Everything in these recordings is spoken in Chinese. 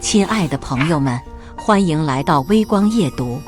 亲爱的朋友们，欢迎来到微光夜读。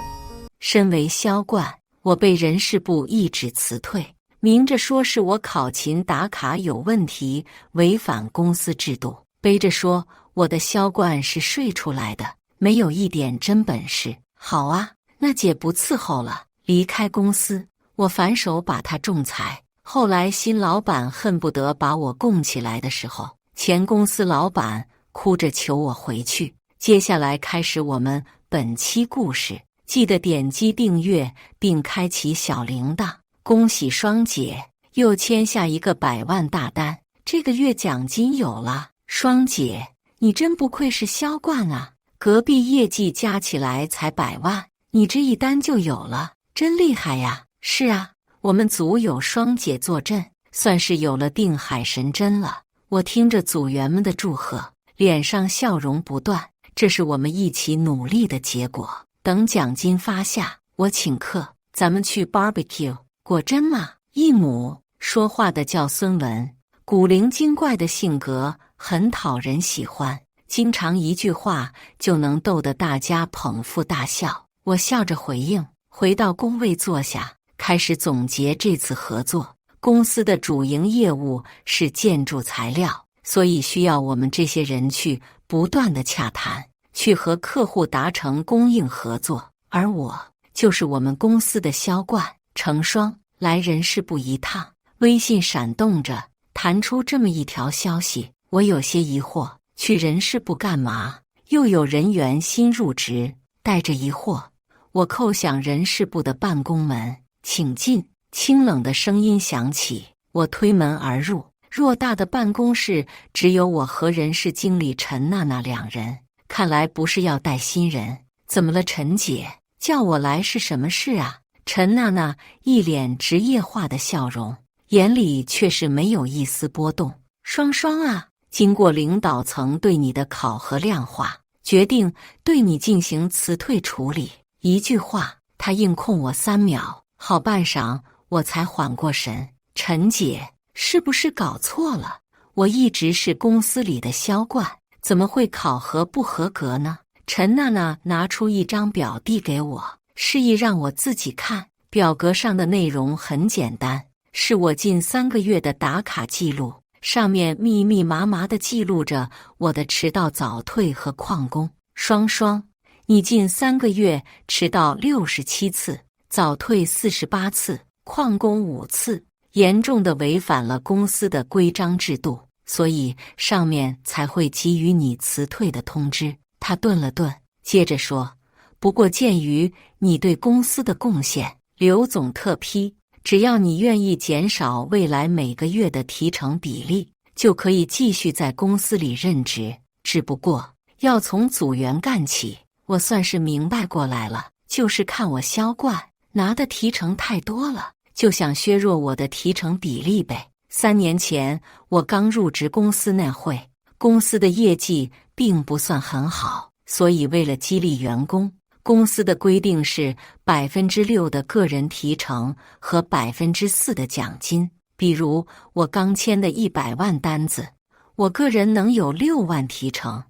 身为销冠，我被人事部一纸辞退，明着说是我考勤打卡有问题，违反公司制度，背着说我的销冠是睡出来的，没有一点真本事。好啊，那姐不伺候了，离开公司。我反手把他仲裁。后来新老板恨不得把我供起来的时候，前公司老板哭着求我回去。接下来开始我们本期故事，记得点击订阅并开启小铃铛。恭喜双姐又签下一个100万大单，这个月奖金有了。双姐，你真不愧是销冠啊，隔壁业绩加起来才100万，你这一单就有了，真厉害呀。是啊，我们组有双姐坐镇，算是有了定海神针了。我听着组员们的祝贺，脸上笑容不断，这是我们一起努力的结果。等奖金发下，我请客，咱们去 barbecue。果真吗？一母说话的叫孙文，古灵精怪的性格很讨人喜欢，经常一句话就能逗得大家捧腹大笑。我笑着回应，回到工位坐下，开始总结这次合作。公司的主营业务是建筑材料，所以需要我们这些人去不断的洽谈，去和客户达成供应合作。而我就是我们公司的销冠。成双来人事部一趟，微信闪动着弹出这么一条消息，我有些疑惑，去人事部干嘛？又有人员新入职，带着疑惑，我叩响人事部的办公门，请进。清冷的声音响起，我推门而入。偌大的办公室只有我和人事经理陈娜娜两人，看来不是要带新人。怎么了，陈姐？叫我来是什么事啊？陈娜娜一脸职业化的笑容，眼里却是没有一丝波动。双双啊，经过领导层对你的考核量化，决定对你进行辞退处理。一句话，他硬控我3秒，好半晌我才缓过神。陈姐，是不是搞错了？我一直是公司里的销冠，怎么会考核不合格呢？陈娜娜拿出一张表递给我，示意让我自己看。表格上的内容很简单，是我近3个月的打卡记录，上面密密麻麻地记录着我的迟到早退和旷工。双双，你近3个月迟到67次，早退48次，旷工5次，严重的违反了公司的规章制度，所以上面才会给予你辞退的通知。他顿了顿，接着说，不过鉴于你对公司的贡献，刘总特批，只要你愿意减少未来每个月的提成比例，就可以继续在公司里任职。只不过要从组员干起。我算是明白过来了，就是看我销冠，拿的提成太多了，就想削弱我的提成比例呗。3年前我刚入职公司那会，公司的业绩并不算很好，所以为了激励员工，公司的规定是6%的个人提成和4%的奖金。比如我刚签的100万单子，我个人能有6万提成，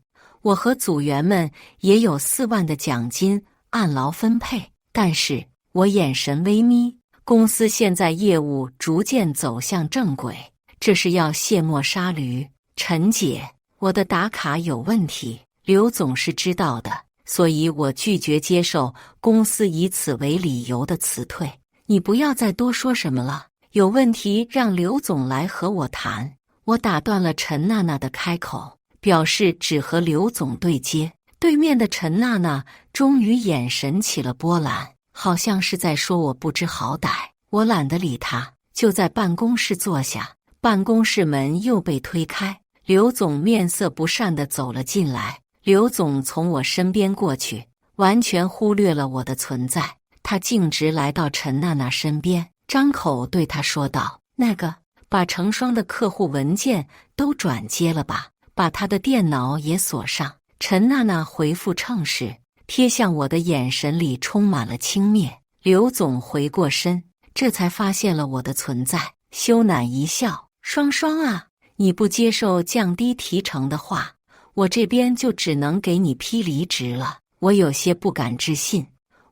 我和组员们也有4万的奖金按劳分配。但是我眼神微眯，公司现在业务逐渐走向正轨，这是要卸磨杀驴。陈姐，我的打卡有问题，刘总是知道的，所以我拒绝接受公司以此为理由的辞退。你不要再多说什么了，有问题让刘总来和我谈。我打断了陈娜娜的开口，表示只和刘总对接。对面的陈娜娜终于眼神起了波澜，好像是在说我不知好歹。我懒得理她，就在办公室坐下。办公室门又被推开，刘总面色不善地走了进来。刘总从我身边过去，完全忽略了我的存在。他径直来到陈娜娜身边，张口对她说道，那个，把成双的客户文件都转接了吧，把他的电脑也锁上。陈娜娜回复称是，贴向我的眼神里充满了轻蔑。刘总回过身，这才发现了我的存在，羞赧一笑，双双啊，你不接受降低提成的话，我这边就只能给你批离职了。我有些不敢置信，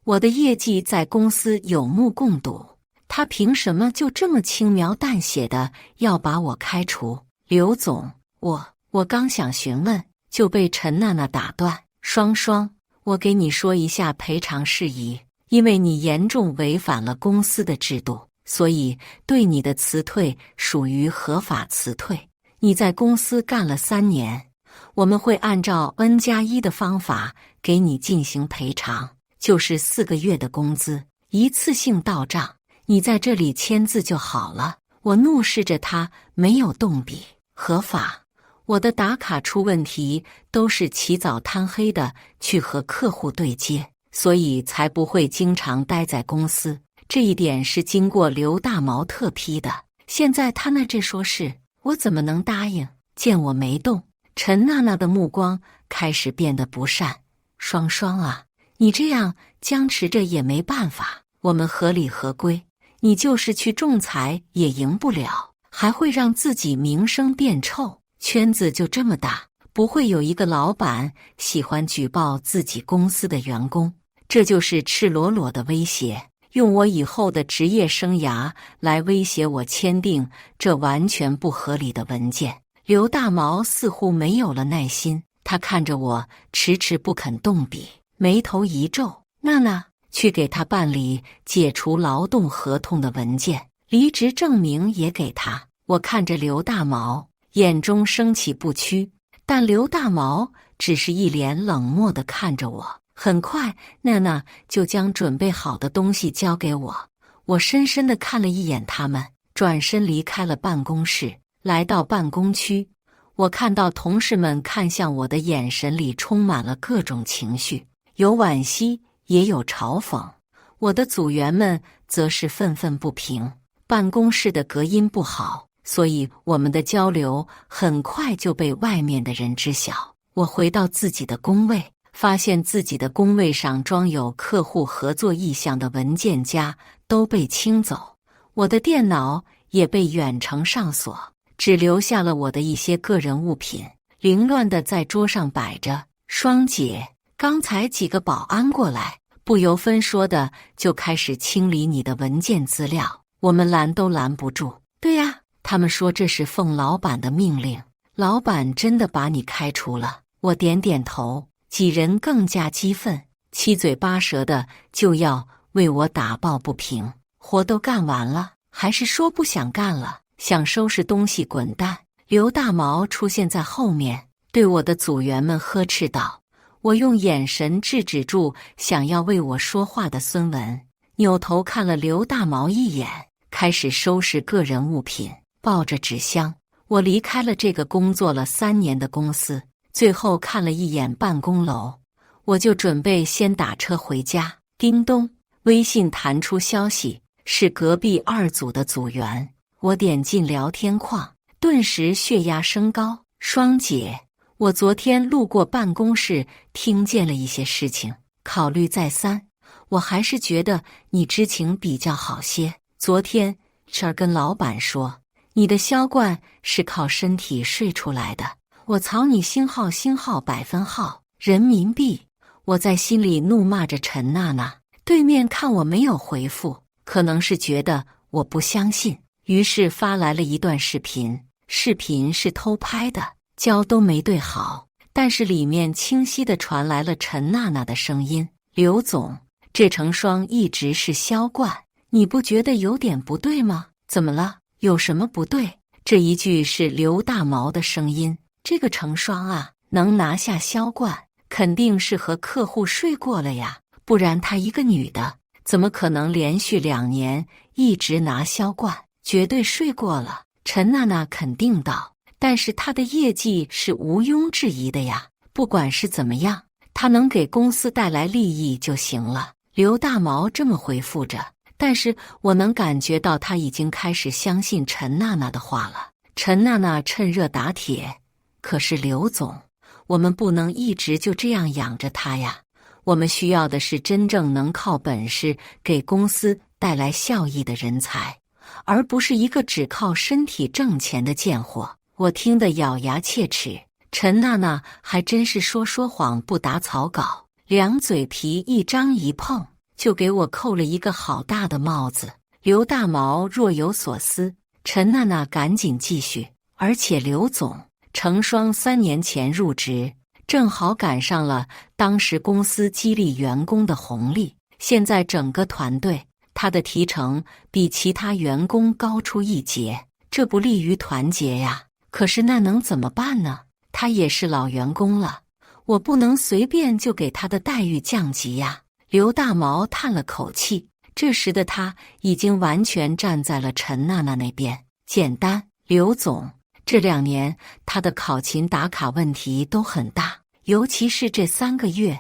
我的业绩在公司有目共睹，他凭什么就这么轻描淡写的要把我开除？刘总，我刚想询问，就被陈娜娜打断。双双，我给你说一下赔偿事宜，因为你严重违反了公司的制度，所以对你的辞退属于合法辞退。你在公司干了3年，我们会按照 N+1的方法给你进行赔偿，就是4个月的工资，一次性到账。你在这里签字就好了。我怒视着他，没有动笔。合法？我的打卡出问题都是起早贪黑的去和客户对接，所以才不会经常待在公司。这一点是经过刘大毛特批的。现在他那这说是，我怎么能答应？见我没动，陈娜娜的目光开始变得不善。双双啊，你这样僵持着也没办法，我们合理合规，你就是去仲裁也赢不了，还会让自己名声变臭。圈子就这么大，不会有一个老板喜欢举报自己公司的员工，这就是赤裸裸的威胁，用我以后的职业生涯来威胁我签订这完全不合理的文件。刘大毛似乎没有了耐心，他看着我，迟迟不肯动笔，眉头一皱。娜娜，去给他办理解除劳动合同的文件，离职证明也给他。我看着刘大毛，眼中升起不屈，但刘大毛只是一脸冷漠地看着我。很快，娜娜就将准备好的东西交给我。我深深地看了一眼他们，转身离开了办公室，来到办公区。我看到同事们看向我的眼神里充满了各种情绪，有惋惜，也有嘲讽。我的组员们则是愤愤不平。办公室的隔音不好，所以我们的交流很快就被外面的人知晓。我回到自己的工位，发现自己的工位上装有客户合作意向的文件夹都被清走，我的电脑也被远程上锁，只留下了我的一些个人物品，凌乱地在桌上摆着。双姐，刚才几个保安过来，不由分说的就开始清理你的文件资料，我们拦都拦不住。对呀，他们说这是奉老板的命令，老板真的把你开除了。我点点头。几人更加激愤，七嘴八舌的就要为我打抱不平。活都干完了，还是说不想干了，想收拾东西滚蛋。刘大毛出现在后面，对我的组员们呵斥道。我用眼神制止住想要为我说话的孙文，扭头看了刘大毛一眼，开始收拾个人物品，抱着纸箱。我离开了这个工作了3年的公司，最后看了一眼办公楼，我就准备先打车回家。叮咚，微信弹出消息，是隔壁2组的组员。我点进聊天框，顿时血压升高。双姐，我昨天路过办公室，听见了一些事情，考虑再三，我还是觉得你知情比较好些。昨天跟老板说，你的销冠是靠身体睡出来的。我曹你星号百分号人民币。我在心里怒骂着陈娜娜，对面看我没有回复，可能是觉得我不相信，于是发来了一段视频。视频是偷拍的，焦都没对好，但是里面清晰地传来了陈娜娜的声音。刘总，这成双一直是销冠，你不觉得有点不对吗？怎么了？有什么不对？这一句是刘大毛的声音。这个成双啊，能拿下销冠，肯定是和客户睡过了呀，不然她一个女的，怎么可能连续2年一直拿销冠？绝对睡过了。陈娜娜肯定道，但是她的业绩是毋庸置疑的呀，不管是怎么样，她能给公司带来利益就行了。刘大毛这么回复着，但是我能感觉到他已经开始相信陈娜娜的话了。陈娜娜趁热打铁，可是刘总，我们不能一直就这样养着他呀，我们需要的是真正能靠本事给公司带来效益的人才，而不是一个只靠身体挣钱的贱货。我听得咬牙切齿，陈娜娜还真是说谎不打草稿，两嘴皮一张一碰，就给我扣了一个好大的帽子。刘大毛若有所思，陈娜娜赶紧继续。而且刘总，程双3年前入职，正好赶上了当时公司激励员工的红利，现在整个团队他的提成比其他员工高出一截，这不利于团结呀。可是那能怎么办呢？他也是老员工了，我不能随便就给他的待遇降级呀。刘大毛叹了口气，这时的他已经完全站在了陈娜娜那边。简单，刘总，这2年他的考勤打卡问题都很大，尤其是这3个月，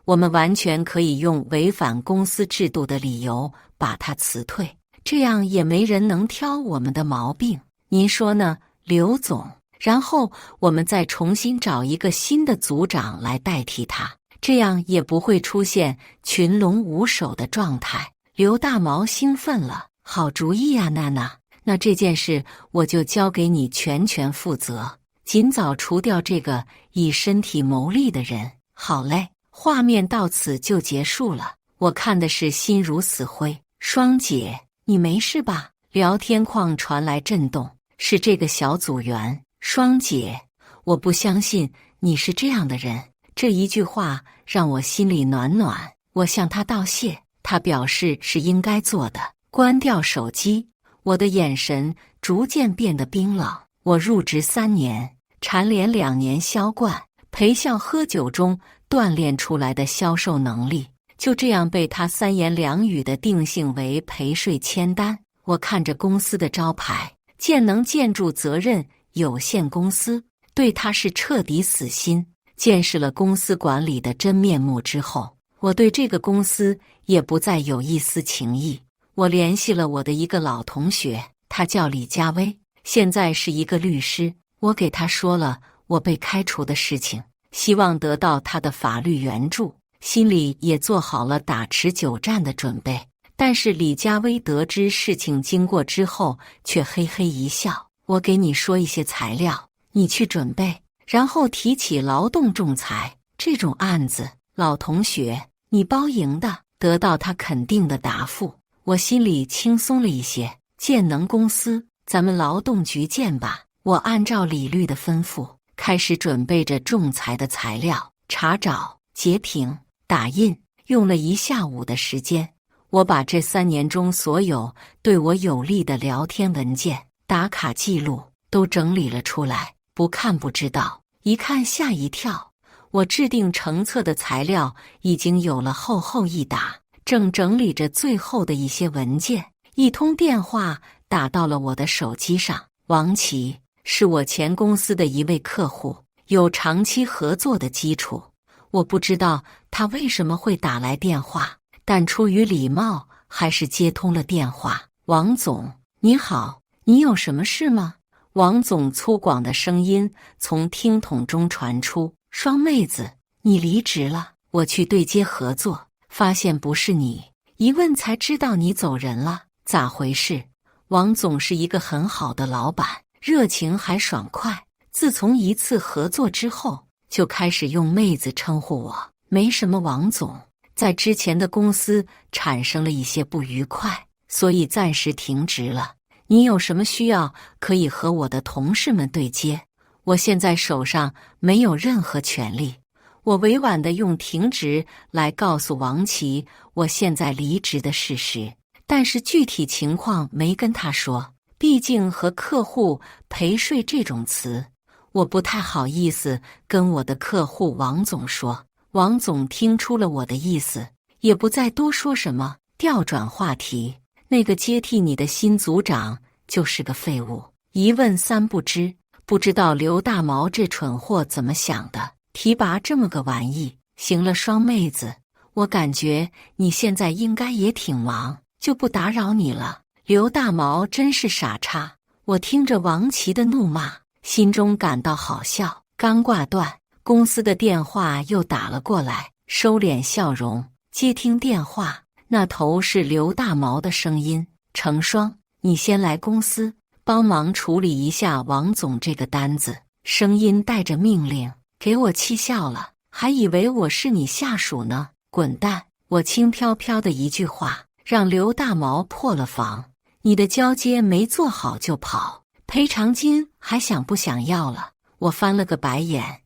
我们完全可以用违反公司制度的理由把他辞退，这样也没人能挑我们的毛病。您说呢，刘总？然后我们再重新找一个新的组长来代替他，这样也不会出现群龙无首的状态。刘大毛兴奋了，好主意啊，娜娜，那这件事我就交给你全权负责，尽早除掉这个以身体谋利的人。好嘞，画面到此就结束了，我看的是心如死灰。双姐，你没事吧？聊天框传来震动，是这个小组员。双姐，我不相信你是这样的人。这一句话让我心里暖暖，我向他道谢，他表示是应该做的。关掉手机，我的眼神逐渐变得冰冷。我入职3年，蝉联2年销冠，陪笑喝酒中锻炼出来的销售能力，就这样被他3言2语的定性为陪睡签单。我看着公司的招牌建能建筑责任有限公司，对他是彻底死心。见识了公司管理的真面目之后，我对这个公司也不再有一丝情谊。我联系了我的一个老同学，他叫李家威，现在是一个律师。我给他说了我被开除的事情，希望得到他的法律援助，心里也做好了打持久战的准备。但是李家威得知事情经过之后，却嘿嘿一笑。我给你说一些材料，你去准备，然后提起劳动仲裁这种案子，老同学，你包赢的。得到他肯定的答复，我心里轻松了一些。建能公司，咱们劳动局见吧。我按照李律的吩咐，开始准备着仲裁的材料，查找、截屏、打印，用了1下午的时间。我把这3年中所有对我有利的聊天文件、打卡记录都整理了出来，不看不知道，一看吓一跳。我制定成册的材料已经有了厚厚一沓，正整理着最后的一些文件，一通电话打到了我的手机上。王琦，是我前公司的一位客户，有长期合作的基础。我不知道他为什么会打来电话，但出于礼貌，还是接通了电话。王总，你好，你有什么事吗？王总粗犷的声音从听筒中传出。双妹子，你离职了，我去对接合作，发现不是你，一问才知道你走人了，咋回事？王总是一个很好的老板，热情还爽快。自从一次合作之后，就开始用妹子称呼我。没什么，王总，在之前的公司产生了一些不愉快，所以暂时停职了。你有什么需要，可以和我的同事们对接。我现在手上没有任何权利。我委婉地用停职来告诉王琦我现在离职的事实，但是具体情况没跟他说，毕竟和客户陪睡这种词，我不太好意思跟我的客户王总说。王总听出了我的意思，也不再多说什么，调转话题。那个接替你的新组长就是个废物，一问3不知。不知道刘大毛这蠢货怎么想的，提拔这么个玩意。行了，双妹子，我感觉你现在应该也挺忙，就不打扰你了。刘大毛真是傻叉。我听着王琦的怒骂，心中感到好笑。刚挂断，公司的电话又打了过来，收敛笑容，接听电话，那头是刘大毛的声音。程双，你先来公司帮忙处理一下王总这个单子，声音带着命令，给我气笑了，还以为我是你下属呢，滚蛋！我轻飘飘的一句话，让刘大毛破了防。你的交接没做好就跑，赔偿金还想不想要了？我翻了个白眼，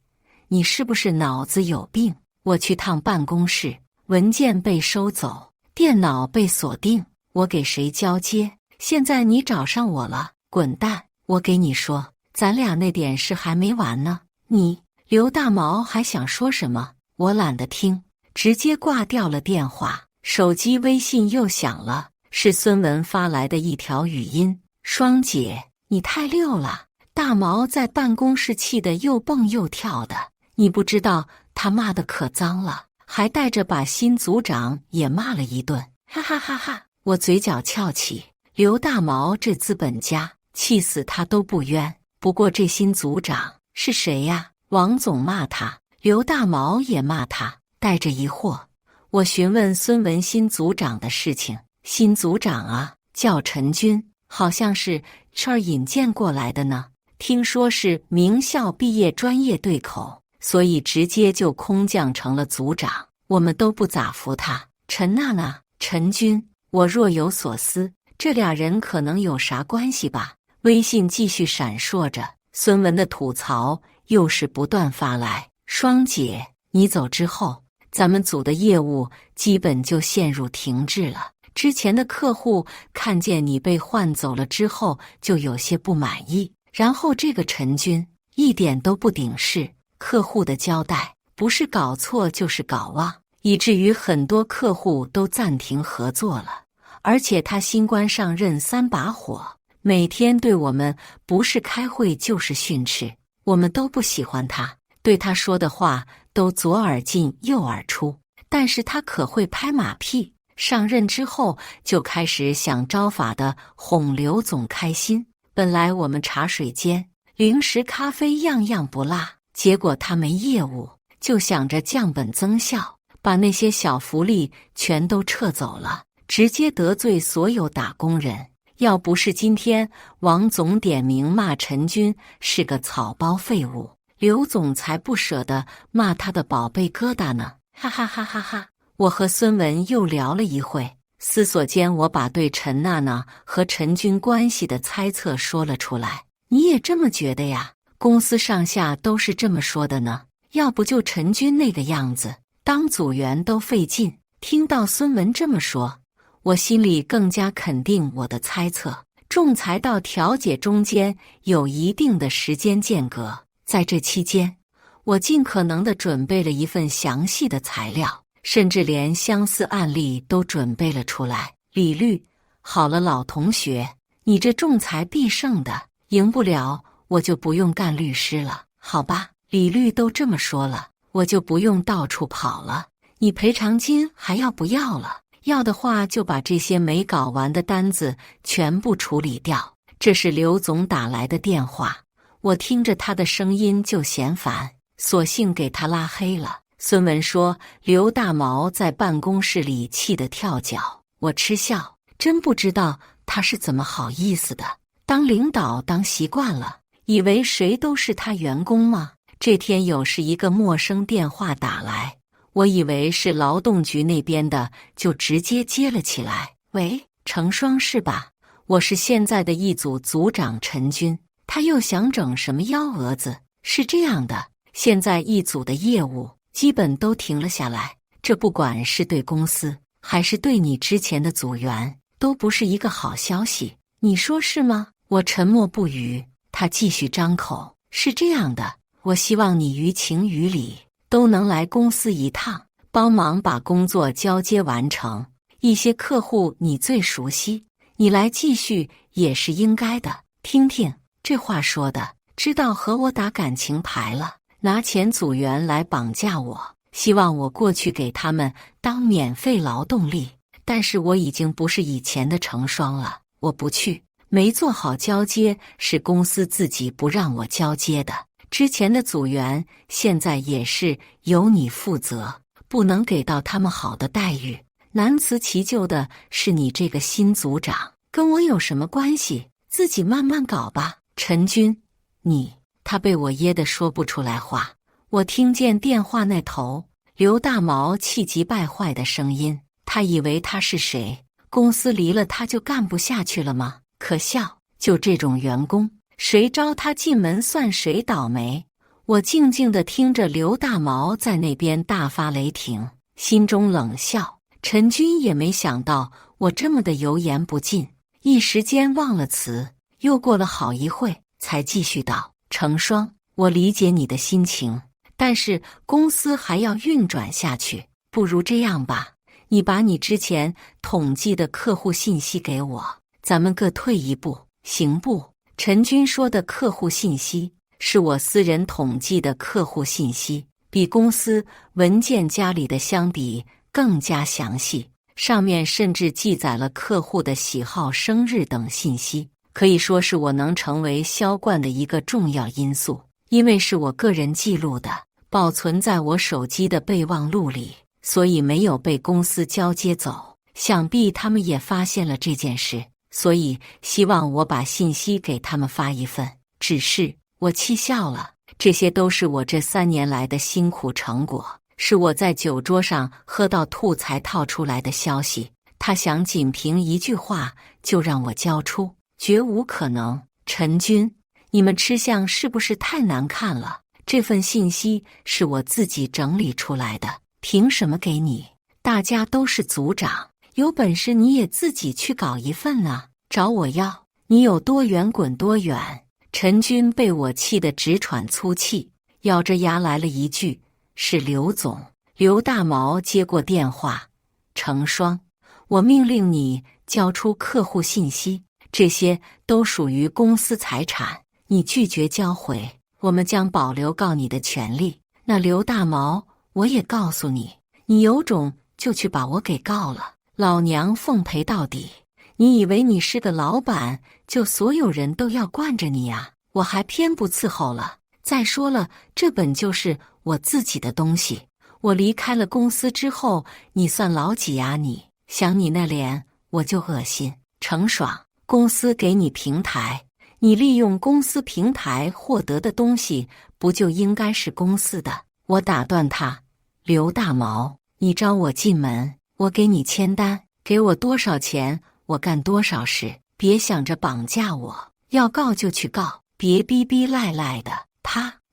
你是不是脑子有病？我去趟办公室，文件被收走，电脑被锁定，我给谁交接？现在你找上我了，滚蛋！我给你说，咱俩那点事还没完呢。你，刘大毛还想说什么？我懒得听，直接挂掉了电话。手机微信又响了，是孙文发来的一条语音：双姐，你太溜了。大毛在办公室气得又蹦又跳的，你不知道他骂得可脏了，还带着把新组长也骂了一顿，哈哈哈哈！我嘴角翘起，刘大毛这资本家，气死他都不冤。不过这新组长是谁呀？王总骂他，刘大毛也骂他，带着疑惑，我询问孙文新组长的事情。新组长啊，叫陈军，好像是这儿引荐过来的呢。听说是名校毕业，专业对口，所以直接就空降成了组长。我们都不咋服他。陈娜娜、陈军，我若有所思，这俩人可能有啥关系吧？微信继续闪烁着，孙文的吐槽又是不断发来。双姐，你走之后，咱们组的业务基本就陷入停滞了。之前的客户看见你被换走了之后，就有些不满意。然后这个陈军一点都不顶事，客户的交代不是搞错就是搞忘，以至于很多客户都暂停合作了。而且他新官上任3把火，每天对我们不是开会就是训斥，我们都不喜欢他，对他说的话都左耳进右耳出。但是他可会拍马屁，上任之后就开始想招法的哄刘总开心。本来我们茶水间、零食、咖啡样样不落，结果他没业务，就想着降本增效，把那些小福利全都撤走了，直接得罪所有打工人。要不是今天王总点名骂陈军是个草包废物，刘总才不舍得骂他的宝贝疙瘩呢。哈哈哈哈哈！我和孙文又聊了一会，思索间，我把对陈娜娜和陈军关系的猜测说了出来。你也这么觉得呀？公司上下都是这么说的呢。要不就陈军那个样子，当组员都费劲。听到孙文这么说，我心里更加肯定我的猜测。仲裁到调解中间有一定的时间间隔，在这期间，我尽可能地准备了一份详细的材料。甚至连相似案例都准备了出来。李律，好了，老同学，你这仲裁必胜的，赢不了我就不用干律师了，好吧？李律都这么说了，我就不用到处跑了。你赔偿金还要不要了？要的话就把这些没搞完的单子全部处理掉。这是刘总打来的电话，我听着他的声音就嫌烦，索性给他拉黑了。孙文说刘大毛在办公室里气得跳脚，我嗤笑，真不知道他是怎么好意思的。当领导当习惯了，以为谁都是他员工吗？这天有是一个陌生电话打来，我以为是劳动局那边的，就直接接了起来。喂，程双是吧？我是现在的一组组长陈军，他又想整什么幺蛾子？是这样的，现在一组的业务基本都停了下来，这不管是对公司还是对你之前的组员，都不是一个好消息。你说是吗？我沉默不语。他继续张口，是这样的，我希望你于情于理都能来公司一趟，帮忙把工作交接完成。一些客户你最熟悉，你来继续也是应该的。听听这话说的，知道和我打感情牌了，拿前组员来绑架我，希望我过去给他们当免费劳动力。但是我已经不是以前的成双了，我不去。没做好交接，是公司自己不让我交接的。之前的组员现在也是由你负责，不能给到他们好的待遇。难辞其咎的是你这个新组长，跟我有什么关系？自己慢慢搞吧。陈军，你他被我噎得说不出来话。我听见电话那头刘大毛气急败坏的声音，他以为他是谁？公司离了他就干不下去了吗？可笑，就这种员工，谁招他进门算谁倒霉。我静静地听着刘大毛在那边大发雷霆，心中冷笑。陈军也没想到我这么的油盐不进，一时间忘了词。又过了好一会，才继续道：成双，我理解你的心情，但是公司还要运转下去，不如这样吧，你把你之前统计的客户信息给我，咱们各退一步，行不？陈军说的客户信息是我私人统计的客户信息，比公司文件夹里的相比更加详细，上面甚至记载了客户的喜好、生日等信息，可以说是我能成为销冠的一个重要因素。因为是我个人记录的，保存在我手机的备忘录里，所以没有被公司交接走。想必他们也发现了这件事，所以希望我把信息给他们发一份。只是我气笑了，这些都是我这3年来的辛苦成果，是我在酒桌上喝到吐才套出来的消息。他想仅凭一句话就让我交出，绝无可能。陈军，你们吃相是不是太难看了？这份信息是我自己整理出来的，凭什么给你？大家都是组长，有本事你也自己去搞一份啊，找我要，你有多远滚多远。陈军被我气得直喘粗气，咬着牙来了一句：是刘总。刘大毛接过电话：成双，我命令你交出客户信息，这些都属于公司财产，你拒绝交回，我们将保留告你的权利。那刘大毛，我也告诉你，你有种就去把我给告了，老娘奉陪到底。你以为你是个老板，就所有人都要惯着你呀？我还偏不伺候了。再说了，这本就是我自己的东西，我离开了公司之后，你算老几呀？你想你那脸，我就恶心。程爽，公司给你平台，你利用公司平台获得的东西，不就应该是公司的？我打断他：刘大毛，你招我进门，我给你签单，给我多少钱，我干多少事，别想着绑架我，要告就去告，别逼逼赖赖的。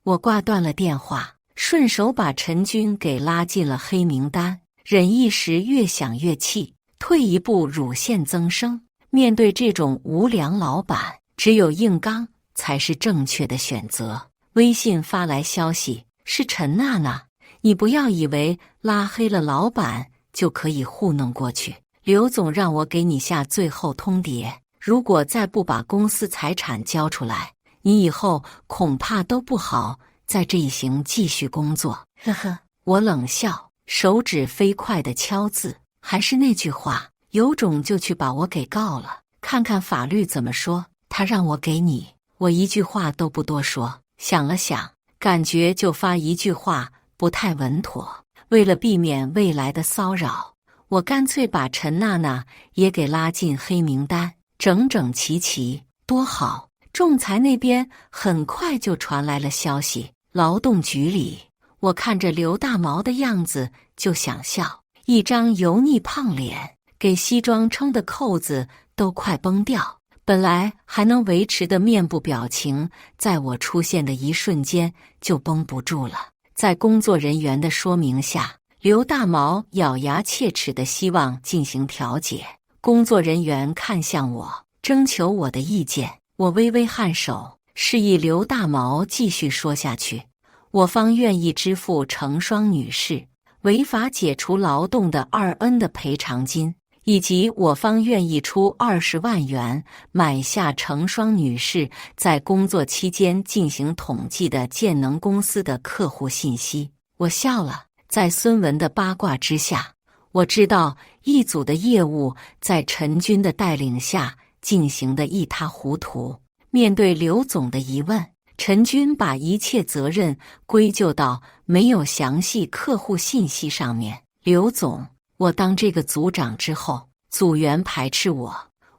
我挂断了电话，顺手把陈军给拉进了黑名单。忍一时，越想越气，退一步乳腺增生。面对这种无良老板，只有硬刚才是正确的选择。微信发来消息：是陈娜娜，你不要以为拉黑了老板就可以糊弄过去。刘总让我给你下最后通牒，如果再不把公司财产交出来，你以后恐怕都不好在这一行继续工作。呵呵，我冷笑，手指飞快地敲字。还是那句话，有种就去把我给告了，看看法律怎么说。他让我给你，我一句话都不多说。想了想，感觉就发一句话不太稳妥。为了避免未来的骚扰，我干脆把陈娜娜也给拉进黑名单，整整齐齐，多好。仲裁那边很快就传来了消息，劳动局里，我看着刘大毛的样子就想笑，一张油腻胖脸，给西装撑的扣子都快崩掉，本来还能维持的面部表情，在我出现的一瞬间就绷不住了。在工作人员的说明下，刘大毛咬牙切齿地希望进行调解。工作人员看向我，征求我的意见。我微微颔首，示意刘大毛继续说下去。我方愿意支付程双女士违法解除劳动的2N 的赔偿金，以及我方愿意出20万元买下程双女士在工作期间进行统计的建能公司的客户信息。我笑了，在孙文的八卦之下，我知道一组的业务在陈军的带领下进行得一塌糊涂。面对刘总的疑问，陈军把一切责任归咎到没有详细客户信息上面。刘总，我当这个组长之后，组员排斥我，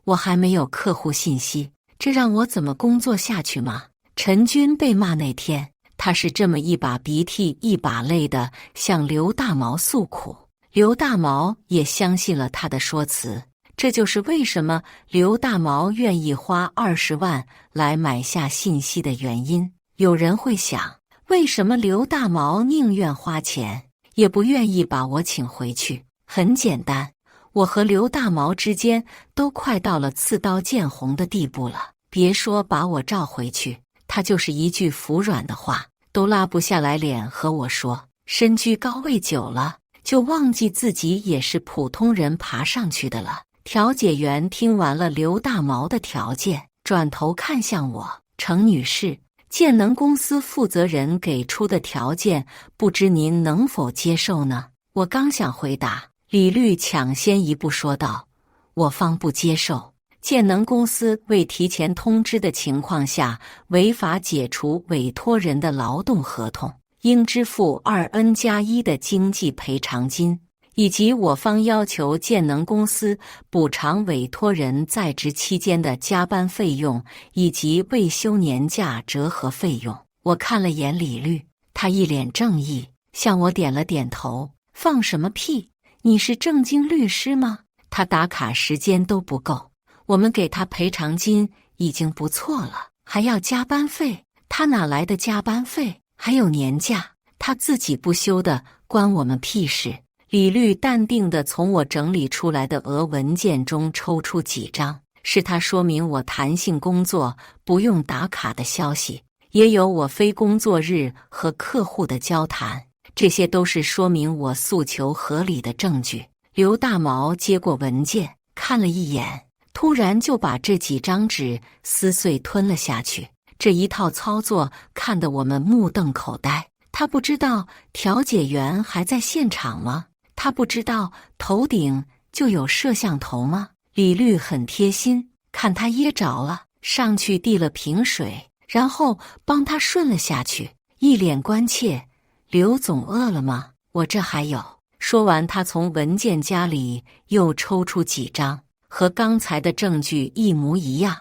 我还没有客户信息，这让我怎么工作下去吗？陈军被骂那天，他是这么一把鼻涕一把泪的向刘大毛诉苦，刘大毛也相信了他的说辞。这就是为什么刘大毛愿意花20万来买下信息的原因。有人会想，为什么刘大毛宁愿花钱，也不愿意把我请回去？很简单，我和刘大毛之间都快到了刺刀见红的地步了，别说把我召回去，他就是一句服软的话，都拉不下来脸和我说。身居高位久了，就忘记自己也是普通人爬上去的了。调解员听完了刘大毛的条件，转头看向我，程女士，建能公司负责人给出的条件，不知您能否接受呢？我刚想回答，李律抢先一步说道，我方不接受。建能公司未提前通知的情况下，违法解除委托人的劳动合同，应支付2N+1的经济赔偿金，以及我方要求建能公司补偿委托人在职期间的加班费用以及未休年假折合费用。我看了眼李律，他一脸正义，向我点了点头。放什么屁？你是正经律师吗？他打卡时间都不够，我们给他赔偿金已经不错了，还要加班费？他哪来的加班费？还有年假，他自己不休的，关我们屁事？李律淡定地从我整理出来的俄文件中抽出几张，是他说明我弹性工作不用打卡的消息，也有我非工作日和客户的交谈，这些都是说明我诉求合理的证据。刘大毛接过文件，看了一眼，突然就把这几张纸撕碎吞了下去。这一套操作看得我们目瞪口呆。他不知道调解员还在现场吗？他不知道头顶就有摄像头吗？李律很贴心，看他噎着了，上去递了瓶水，然后帮他顺了下去，一脸关切，刘总饿了吗？我这还有。说完，他从文件夹里又抽出几张，和刚才的证据一模一样。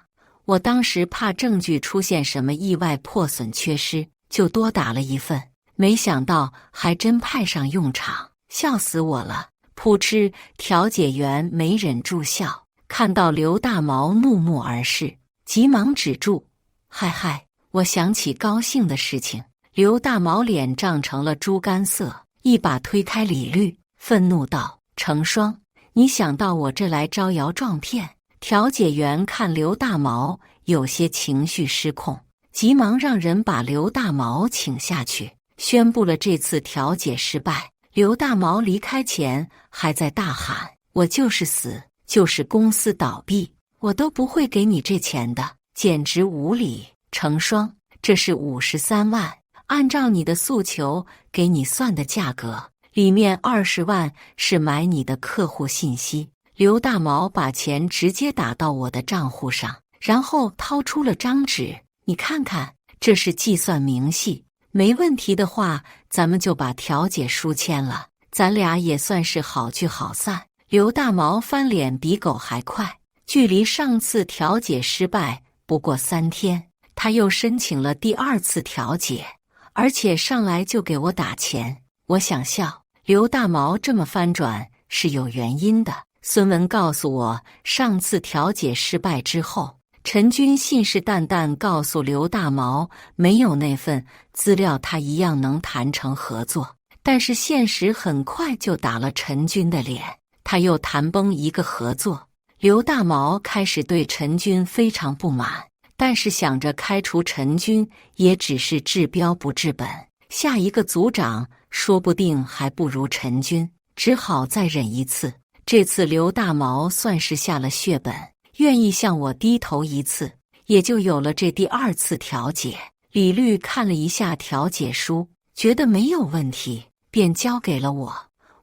我当时怕证据出现什么意外破损缺失，就多打了一份，没想到还真派上用场，笑死我了。噗嗤，调解员没忍住笑，看到刘大毛怒目而视，急忙止住。嗨，我想起高兴的事情。刘大毛脸涨成了猪肝色，一把推开李律，愤怒道，程双，你想到我这来招摇撞骗？调解员看刘大毛有些情绪失控，急忙让人把刘大毛请下去，宣布了这次调解失败。刘大毛离开前还在大喊，我就是死，就是公司倒闭，我都不会给你这钱的，简直无理。程双，这是53万，按照你的诉求给你算的价格，里面20万是买你的客户信息。刘大毛把钱直接打到我的账户上，然后掏出了张纸，你看看，这是计算明细，没问题的话，咱们就把调解书签了，咱俩也算是好聚好散。刘大毛翻脸比狗还快，距离上次调解失败不过3天，他又申请了第2次调解，而且上来就给我打钱。我想笑，刘大毛这么翻转是有原因的。孙文告诉我，上次调解失败之后，陈军信誓旦旦告诉刘大毛，没有那份资料他一样能谈成合作。但是现实很快就打了陈军的脸，他又谈崩一个合作。刘大毛开始对陈军非常不满，但是想着开除陈军也只是治标不治本，下一个组长说不定还不如陈军，只好再忍一次。这次刘大毛算是下了血本，愿意向我低头一次，也就有了这第2次调解。李律看了一下调解书，觉得没有问题，便交给了我。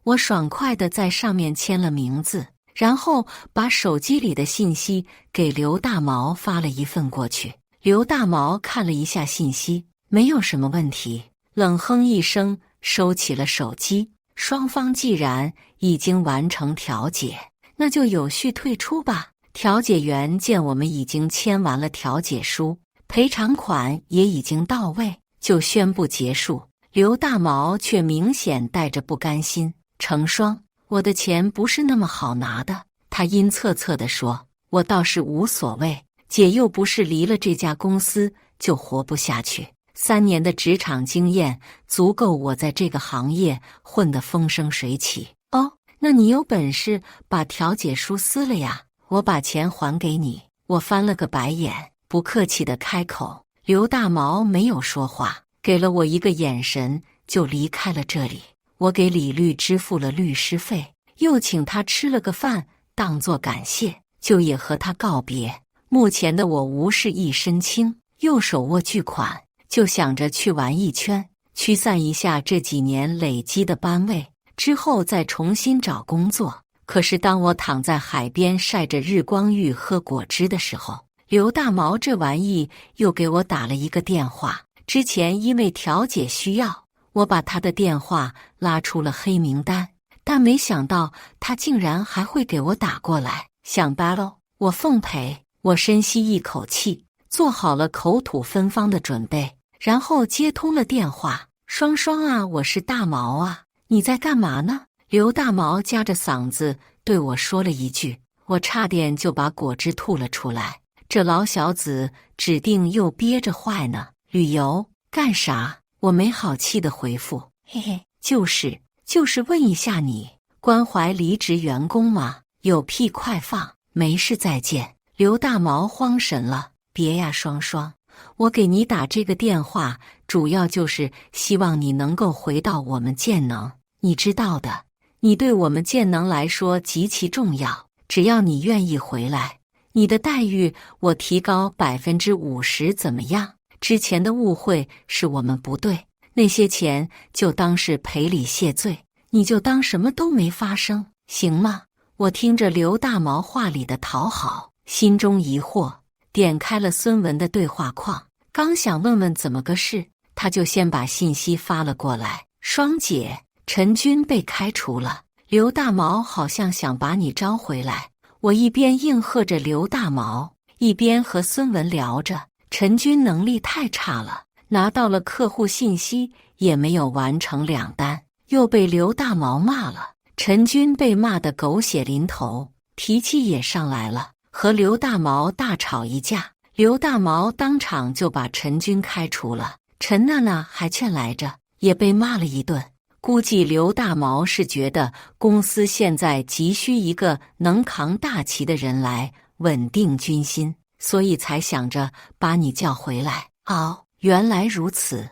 我爽快地在上面签了名字，然后把手机里的信息给刘大毛发了一份过去。刘大毛看了一下信息，没有什么问题，冷哼一声，收起了手机。双方既然已经完成调解，那就有序退出吧。调解员见我们已经签完了调解书，赔偿款也已经到位，就宣布结束。刘大毛却明显带着不甘心：“成双，我的钱不是那么好拿的。”他阴恻恻地说：“我倒是无所谓，姐又不是离了这家公司就活不下去。3年的职场经验足够我在这个行业混得风生水起。”“哦，那你有本事把调解书撕了呀，我把钱还给你。”我翻了个白眼，不客气地开口。刘大毛没有说话，给了我一个眼神，就离开了这里。我给李律支付了律师费，又请他吃了个饭，当作感谢，就也和他告别。目前的我无事一身轻，右手握巨款，就想着去玩一圈，驱散一下这几年累积的班味，之后再重新找工作。可是当我躺在海边晒着日光浴喝果汁的时候，刘大毛这玩意又给我打了一个电话。之前因为调解需要，我把他的电话拉出了黑名单，但没想到他竟然还会给我打过来，想 battle 我奉陪。我深吸一口气，做好了口吐芬芳的准备，然后接通了电话。“双双啊，我是大毛啊，你在干嘛呢？”刘大毛夹着嗓子对我说了一句，我差点就把果汁吐了出来。这老小子指定又憋着坏呢。“旅游干啥？”我没好气地回复。“嘿嘿，就是问一下你，关怀离职员工吗？有屁快放，没事再见。”刘大毛慌神了。“别呀，双双，我给你打这个电话，主要就是希望你能够回到我们建能，你知道的。你对我们建能来说极其重要，只要你愿意回来，你的待遇我提高50%，怎么样？之前的误会是我们不对，那些钱就当是赔礼谢罪，你就当什么都没发生，行吗？”我听着刘大毛话里的讨好，心中疑惑，点开了孙文的对话框，刚想问问怎么个事，他就先把信息发了过来：“双姐，陈军被开除了，刘大毛好像想把你招回来。”我一边应和着刘大毛，一边和孙文聊着。陈军能力太差了，拿到了客户信息也没有完成2单，又被刘大毛骂了。陈军被骂得狗血淋头，脾气也上来了，和刘大毛大吵一架。刘大毛当场就把陈军开除了，陈娜娜还劝来着，也被骂了一顿。估计刘大毛是觉得公司现在急需一个能扛大旗的人来稳定军心，所以才想着把你叫回来。“哦，原来如此。”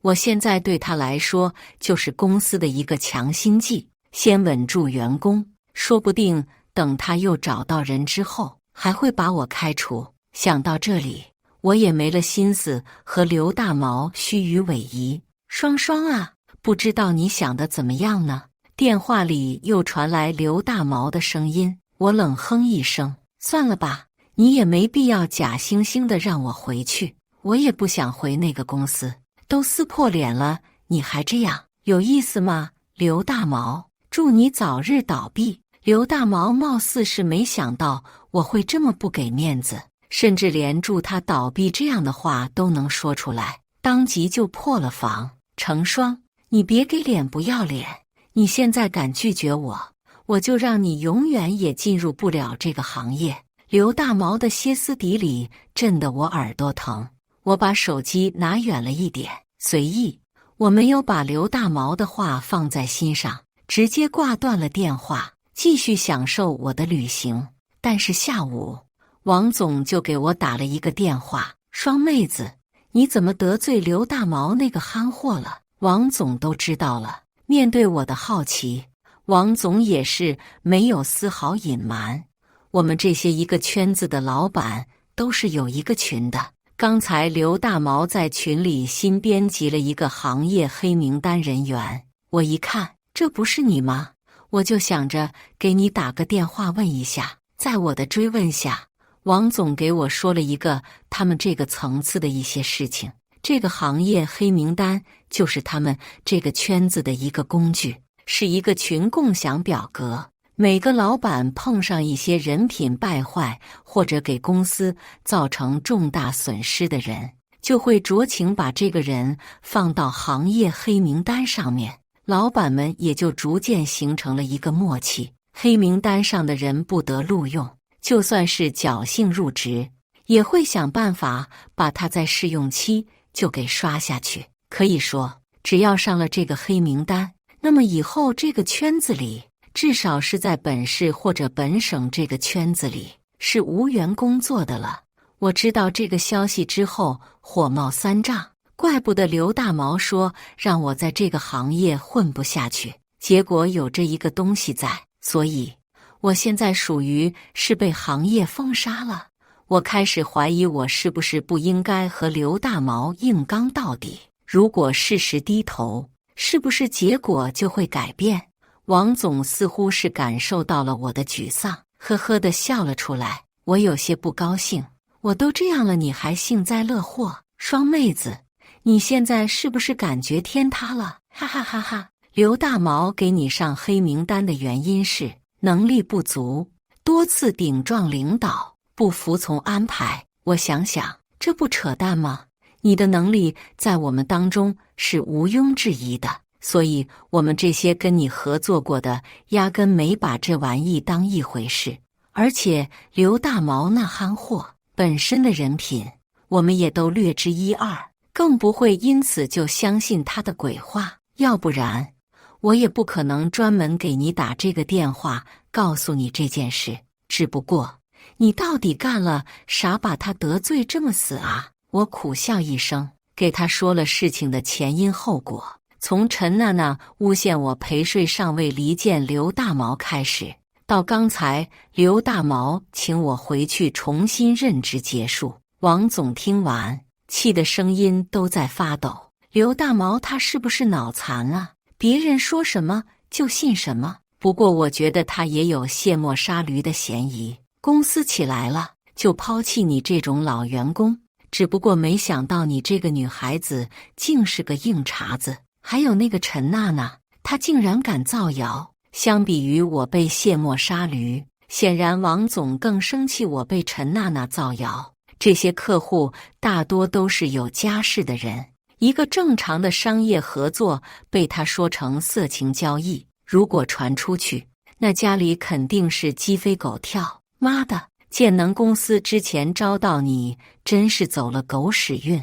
我现在对他来说就是公司的一个强心剂，先稳住员工，说不定等他又找到人之后，还会把我开除。想到这里，我也没了心思和刘大毛虚与委蛇。“双双啊，不知道你想的怎么样呢？”电话里又传来刘大毛的声音。我冷哼一声：“算了吧，你也没必要假惺惺的让我回去，我也不想回那个公司，都撕破脸了，你还这样，有意思吗？”刘大毛，祝你早日倒闭。刘大毛貌似是没想到我会这么不给面子，甚至连祝他倒闭这样的话都能说出来，当即就破了防。“成双，你别给脸不要脸，你现在敢拒绝我，我就让你永远也进入不了这个行业。”刘大毛的歇斯底里震得我耳朵疼。我把手机拿远了一点，随意，我没有把刘大毛的话放在心上，直接挂断了电话，继续享受我的旅行。但是下午，王总就给我打了一个电话：“双妹子，你怎么得罪刘大毛那个憨货了？”王总都知道了。面对我的好奇，王总也是没有丝毫隐瞒。我们这些一个圈子的老板都是有一个群的。刚才刘大毛在群里新编辑了一个行业黑名单人员，我一看，这不是你吗？我就想着给你打个电话问一下。在我的追问下，王总给我说了一个他们这个层次的一些事情。这个行业黑名单就是他们这个圈子的一个工具，是一个群共享表格，每个老板碰上一些人品败坏或者给公司造成重大损失的人，就会酌情把这个人放到行业黑名单上面。老板们也就逐渐形成了一个默契，黑名单上的人不得录用，就算是侥幸入职，也会想办法把他在试用期就给刷下去。可以说，只要上了这个黑名单，那么以后这个圈子里，至少是在本市或者本省这个圈子里是无缘工作的了。我知道这个消息之后，火冒三丈，怪不得刘大毛说让我在这个行业混不下去，结果有这一个东西在，所以我现在属于是被行业封杀了。我开始怀疑我是不是不应该和刘大毛硬刚到底，如果事实低头，是不是结果就会改变？王总似乎是感受到了我的沮丧，呵呵地笑了出来。我有些不高兴，我都这样了，你还幸灾乐祸？双妹子，你现在是不是感觉天塌了？哈哈哈哈！刘大毛给你上黑名单的原因是能力不足，多次顶撞领导，不服从安排。我想想，这不扯淡吗？你的能力在我们当中是毋庸置疑的，所以我们这些跟你合作过的压根没把这玩意当一回事。而且刘大毛那憨货本身的人品，我们也都略知一二，更不会因此就相信他的鬼话。要不然，我也不可能专门给你打这个电话，告诉你这件事。只不过，你到底干了啥把他得罪这么死啊？我苦笑一声，给他说了事情的前因后果，从陈娜娜诬陷我陪睡尚未离间刘大毛开始，到刚才刘大毛请我回去重新任职结束。王总听完，气的声音都在发抖。刘大毛他是不是脑残啊？别人说什么就信什么。不过我觉得他也有卸磨杀驴的嫌疑，公司起来了就抛弃你这种老员工。只不过没想到你这个女孩子竟是个硬茬子，还有那个陈娜娜，她竟然敢造谣。相比于我被卸磨杀驴，显然王总更生气我被陈娜娜造谣。这些客户大多都是有家室的人，一个正常的商业合作被他说成色情交易，如果传出去，那家里肯定是鸡飞狗跳。妈的！建能公司之前招到你，真是走了狗屎运，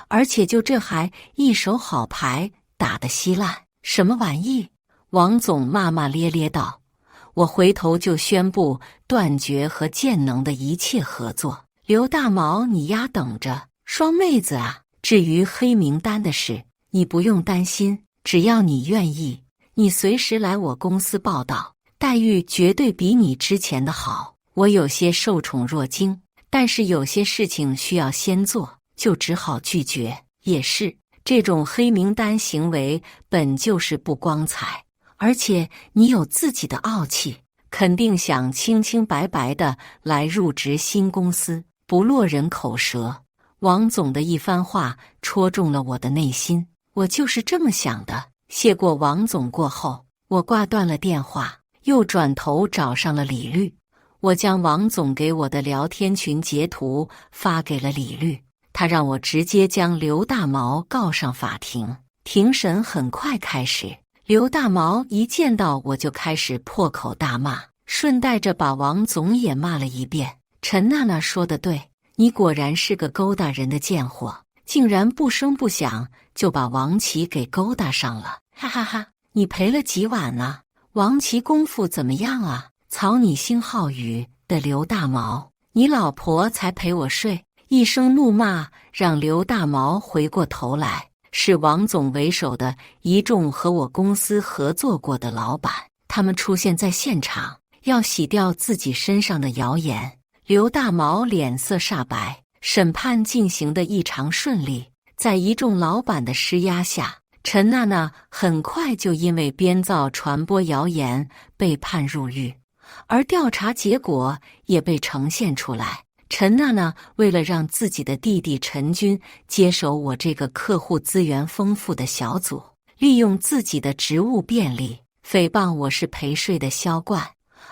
而且就这还一手好牌打得稀烂，什么玩意？王总骂骂咧咧道。我回头就宣布断绝和建能的一切合作。刘大毛，你丫等着！双妹子啊，至于黑名单的事，你不用担心，只要你愿意，你随时来我公司报道，待遇绝对比你之前的好。我有些受宠若惊，但是有些事情需要先做，就只好拒绝。也是，这种黑名单行为本就是不光彩，而且你有自己的傲气，肯定想清清白白的来入职新公司，不落人口舌。王总的一番话戳中了我的内心，我就是这么想的。谢过王总过后，我挂断了电话，又转头找上了李律。我将王总给我的聊天群截图发给了李律，他让我直接将刘大毛告上法庭。庭审很快开始，刘大毛一见到我就开始破口大骂，顺带着把王总也骂了一遍。陈娜娜说的对，你果然是个勾搭人的贱货，竟然不声不响就把王琦给勾搭上了，哈哈哈！你赔了几晚呢？王琦功夫怎么样啊？草你星浩宇的刘大毛，你老婆才陪我睡！一声怒骂让刘大毛回过头来，是王总为首的一众和我公司合作过的老板，他们出现在现场，要洗掉自己身上的谣言。刘大毛脸色煞白，审判进行得异常顺利，在一众老板的施压下，陈娜娜很快就因为编造传播谣言被判入狱。而调查结果也被呈现出来，陈娜娜为了让自己的弟弟陈军接手我这个客户资源丰富的小组，利用自己的职务便利，诽谤我是陪睡的销冠，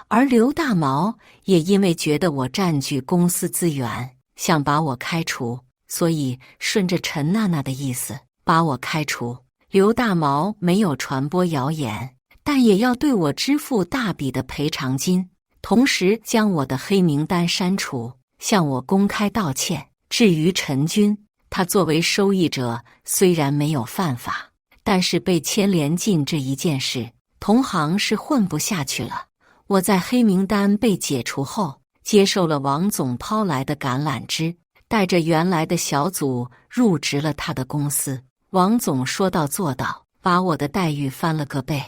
而刘大毛也因为觉得我占据公司资源，想把我开除，所以顺着陈娜娜的意思把我开除。刘大毛没有传播谣言，但也要对我支付大笔的赔偿金，同时将我的黑名单删除，向我公开道歉。至于陈军，他作为受益者虽然没有犯法，但是被牵连进这一件事，同行是混不下去了。我在黑名单被解除后，接受了王总抛来的橄榄枝，带着原来的小组入职了他的公司。王总说到做到，把我的待遇翻了个倍，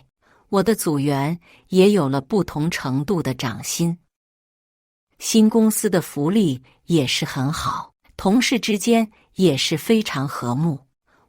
我的组员也有了不同程度的涨薪。新公司的福利也是很好，同事之间也是非常和睦。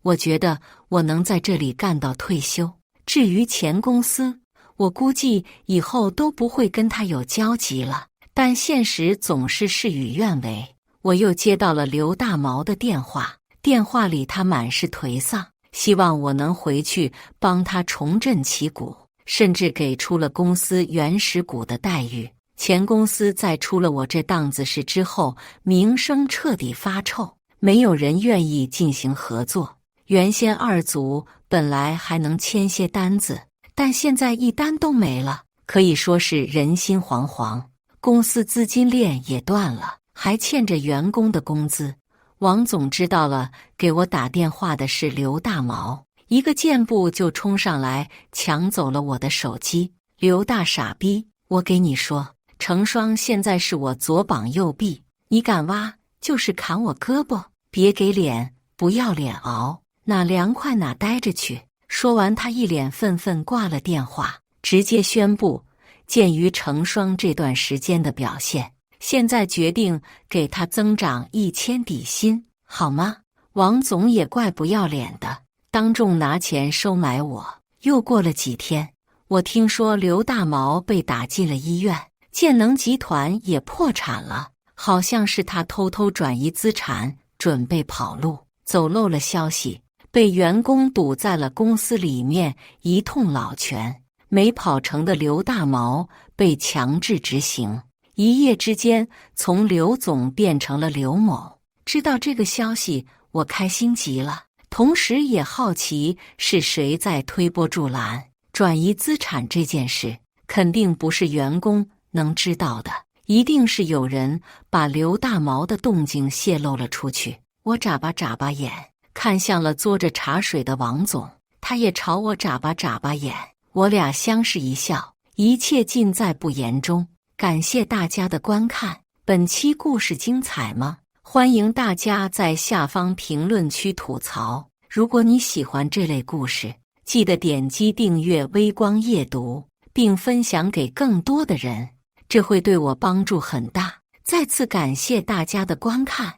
我觉得我能在这里干到退休。至于前公司，我估计以后都不会跟他有交集了，但现实总是事与愿违。我又接到了刘大毛的电话，电话里他满是颓丧，希望我能回去帮他重振旗鼓，甚至给出了公司原始股的待遇。前公司在出了我这档子事之后，名声彻底发臭，没有人愿意进行合作。原先二组本来还能签些单子，但现在一单都没了，可以说是人心惶惶。公司资金链也断了，还欠着员工的工资。王总知道了，给我打电话的是刘大毛，一个箭步就冲上来抢走了我的手机。刘大傻逼，我给你说，成双现在是我左膀右臂，你敢挖就是砍我胳膊，别给脸，不要脸熬，哪凉快哪待着去。说完，他一脸愤愤挂了电话，直接宣布，鉴于成双这段时间的表现，现在决定给他增长1000底薪，好吗？王总也怪不要脸的，当众拿钱收买我。又过了几天，我听说刘大毛被打进了医院，建能集团也破产了，好像是他偷偷转移资产，准备跑路，走漏了消息，被员工堵在了公司里面一通老拳。没跑成的刘大毛被强制执行，一夜之间从刘总变成了刘某。知道这个消息，我开心极了，同时也好奇是谁在推波助澜。转移资产这件事肯定不是员工能知道的，一定是有人把刘大毛的动静泄露了出去。我眨巴眼，看向了嘬着茶水的王总，他也朝我眨巴眼，我俩相视一笑，一切尽在不言中。感谢大家的观看，本期故事精彩吗？欢迎大家在下方评论区吐槽。如果你喜欢这类故事，记得点击订阅微光夜读，并分享给更多的人，这会对我帮助很大。再次感谢大家的观看。